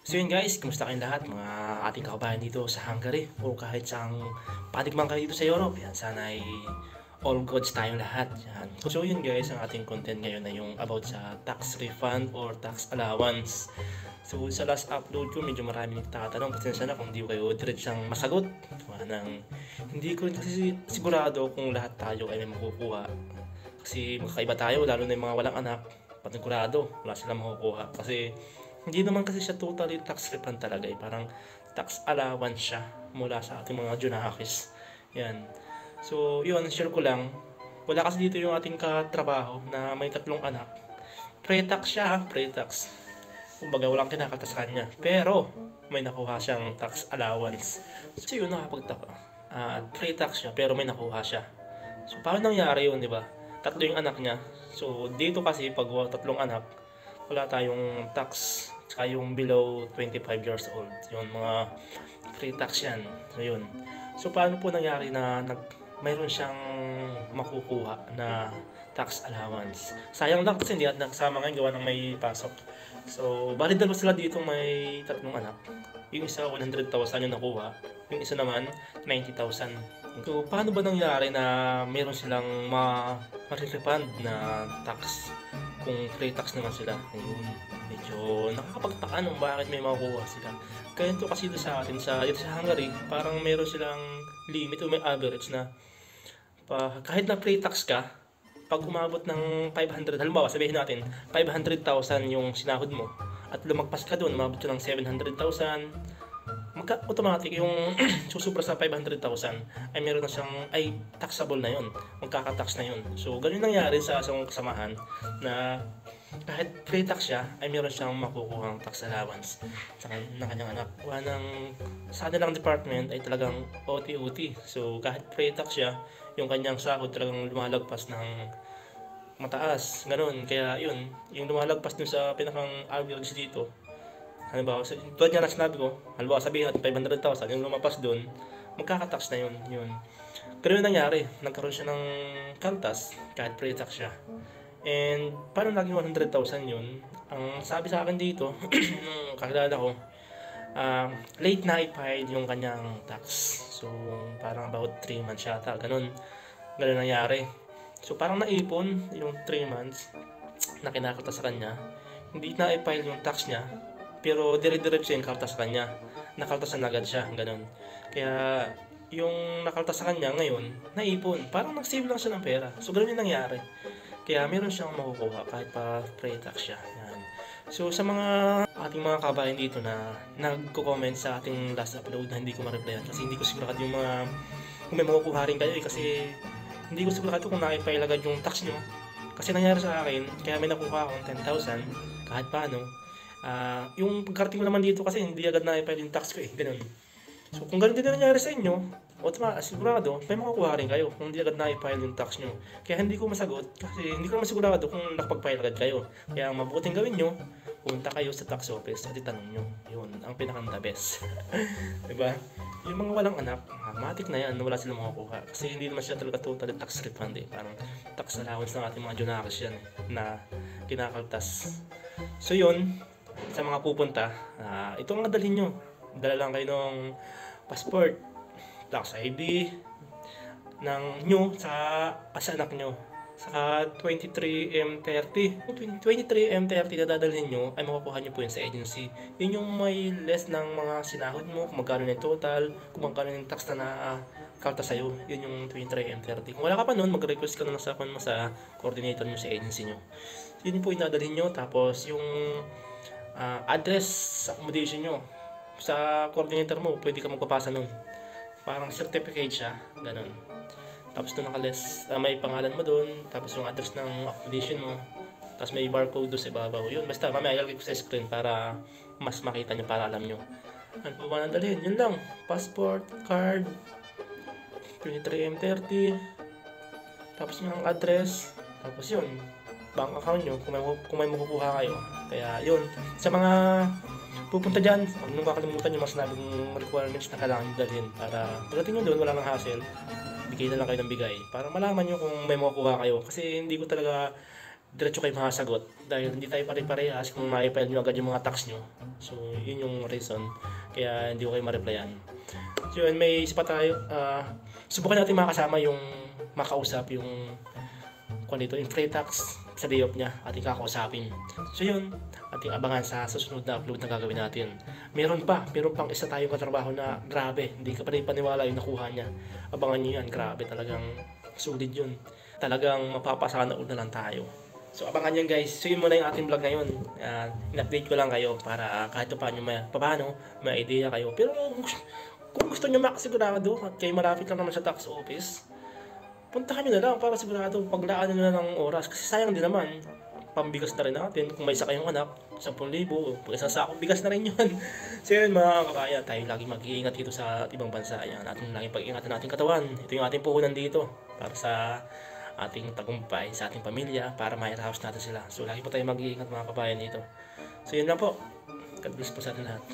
So yun guys, kumusta kayong lahat mga ating kababayan dito sa Hungary o kahit saang patikman kayo dito sa Europe. Yan, sana ay all goods tayong lahat. Yan. So yun guys, ang ating content ngayon ay yung about sa tax refund or tax allowance. So sa last upload ko, medyo marami nagtatanong. Pasensya na kung hindi ko kayo diretsang masagot. Hindi ko rin kasi sigurado kung lahat tayo ay may makukuha. Kasi magkaiba tayo, lalo na yung mga walang anak. Panigurado, wala silang makukuha. Kasi hindi naman kasi siya totally tax refund talaga eh. Parang tax allowance siya mula sa ating mga junakis. Yan. So, yun, share ko lang. Wala kasi dito yung ating katrabaho na may 3 anak. Pre-tax siya, pre-tax. Kumbaga, walang kinakatas sa kanya. Pero, may nakuha siyang tax allowance. So, yun, nakapagtaka. Pre-tax siya, pero may nakuha siya. So, paano nangyari yun, di ba? 3 yung anak niya. So, dito kasi, pag 3 anak, wala tayong tax, tsaka yung below 25 years old. Yung mga free tax yan. So, yun. So, paano po nangyari na mayroon siyang makukuha na tax allowance? Sayang lang kasi hindi at nagsama ngayon gawa ng may pasok. So, bali dalawa sila dito may 3 anak. Yung isa 100,000 yung nakuha. Yung isa naman 90,000. So, paano ba nangyari na meron silang ma-refund na tax kung free tax naman sila? Ayun, medyo nakakapagtaka nung bakit may makukuha sila. Kaya ito kasi dito sa atin, dito sa Hungary, parang meron silang limit o may average na kahit na free tax ka, pag umabot ng 500, halimbawa sabihin natin 500,000 yung sinahod mo at lumagpas ka doon, umabot ka ng 700,000, automatic yung susubra sa 500,000 ay meron na siyang taxable na yun, magkaka-tax na yun. So ganun nangyari sa isang kasamahan na kahit free tax siya ay meron siyang makukuhang tax allowance sa kanyang anak. Sa kanilang department ay talagang OT-OT. So kahit free tax siya, yung kanyang sahod talagang lumalagpas ng mataas, ganun. Kaya yun, yung lumalagpas dun sa pinakang average dito, halimbawa, tulad nga na sinabi ko, halimbawa sabihin natin 500,000, yung lumapas doon, magkakatax na yun. Pero yun nangyari, nagkaroon siya ng kaltas, kahit pre-tax siya. And paano naging 100,000 yun? Ang sabi sa akin dito, nung kakilala ko, late na i-file yung kanyang tax. So, parang about 3 months yata, ganun nangyari. So, parang naipon yung 3 months na kinakaltas sa kanya. Hindi na i-file yung tax niya, pero dire-diretso yung kaltas sa kanya. Nakaltasan agad siya, ganun. Kaya yung nakaltas sa kanya ngayon, naipon. Parang nag-save lang siya ng pera. So ganun yung nangyari. Kaya meron siyang makukuha kahit pa pre-tax siya. Yan. So sa mga ating mga kabayan dito na nagko-comment sa ating last upload na hindi ko ma-replyan kasi hindi ko sigurado yung mga kung may makukuha rin kayo kasi hindi ko sigurado kung na-file agad yung tax nyo. Kasi nangyari sa akin, kaya may nakuha akong 10,000 kahit paano. Yung pagkarating naman dito kasi hindi agad na-file yung tax ko eh, ganun. So kung ganun din na nangyari sa inyo, sigurado, may makukuha rin kayo kung hindi agad na-file yung tax nyo. Kaya hindi ko masagot kasi hindi ko naman sigurado kung nakapag-file agad kayo. Kaya ang mabuting gawin nyo, punta kayo sa tax office at itanong nyo. Yun, ang pinaka-the best. Diba? Yung mga walang anak, matik na yan, wala silang makukuha. Kasi hindi naman siya talaga totally tax refund eh. Parang tax allowance ng ating mga junakis yan eh, na kinakaltas. So yun, sa mga pupunta, ito ang nadalhin nyo. Dala lang kayo ng passport, tax ID ng nyo sa anak nyo. Saka 23M30. 23M30 na dadalhin nyo ay makukuha nyo po yun sa agency. Yun yung may less ng mga sinahod mo, kung magkano yung total, kung magkano yung tax na kalta sa'yo. Yun yung 23M30. Kung wala ka pa nun, mag-request ka na sa coordinator nyo sa agency nyo. Yun po yung dadalhin nyo. Tapos yung address, accommodation nyo sa coordinator mo, pwede ka magpapasa nun. Parang certificate siya, ganun. Tapos doon may pangalan mo doon, tapos yung address ng accommodation mo, tapos may barcode doon sa ibabaw. Yun, basta mamaya ilalagay ko sa screen para mas makita nyo, para alam nyo. Ano po ba nandalhin? Yun lang, passport, card, 23M30, tapos yung address, tapos yun, bank account nyo kung may makukuha kayo. Kaya yun, sa mga pupunta dyan, huwag nung kakalimutan yung mas nabing requirements na kailangan nyo dalhin para pagdating nyo doon, wala nang hassle, bigay na lang kayo ng bigay para malaman nyo kung may makukuha kayo. Kasi hindi ko talaga diretso kayo makasagot dahil hindi tayo pare-parehas kung ma-file nyo agad yung mga tax nyo. So, yun yung reason kaya hindi ko kayo ma-replyan. So, yun, may isa pa tayo. Subukan natin makasama yung makausap yung yung free tax sa day off niya ating kakausapin. So yun, ating abangan sa susunod na upload na gagawin natin. Meron pang isa tayong katrabaho na grabe, hindi ka pa rin paniwala yung nakuha niya. Abangan nyo yan, grabe, talagang sulit yun. Talagang mapapasana na lang tayo. So abangan yan guys. So yun muna yung ating vlog ngayon. In-update ko lang kayo para kahit paano may idea kayo. Pero kung gusto nyo makasigurado at kayo malapit lang naman sa tax office, puntahan nyo na lang para sigurado paglaan nyo na ng oras. Kasi sayang din naman, pambigas na rin natin. Kung may isa kayong anak, 10,000, pag isang sakong bigas na rin yun. So yun mga kakaya, tayo lagi mag-iingat dito sa ibang bansa. Yan, ating lagi pag-iingatan nating katawan. Ito yung ating puhunan dito para sa ating tagumpay, sa ating pamilya, para ma-house natin sila. So lagi po tayo mag-iingat mga kabayan dito. So yun lang po. God bless po sa atin lahat.